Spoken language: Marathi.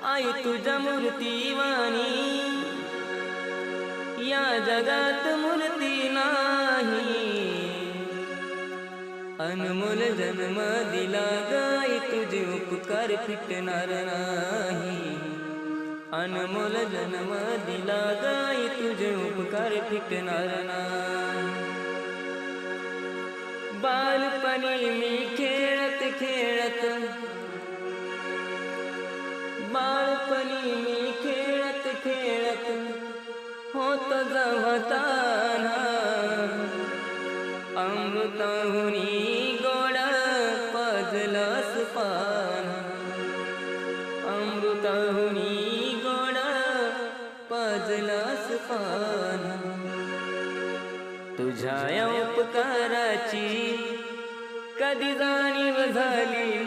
आई तुझ्या मूर्तीवाणी या जगात मूर्ती नाही. अनमोल जन्म दिला गाई तुझे उपकार फिटणार नाही. अनमोल जन्म दिला गाई तुझे उपकार फिटणार नाही. बालपणी मी खेळत खेळत बालपणी मी खेळत खेळत होत जवताना. अमृताहुनी गोड पाजलास पाना. अमृताहुनी गोड पाजलास पाना. तुझ्या उपकाराची कधी जाणीव झाली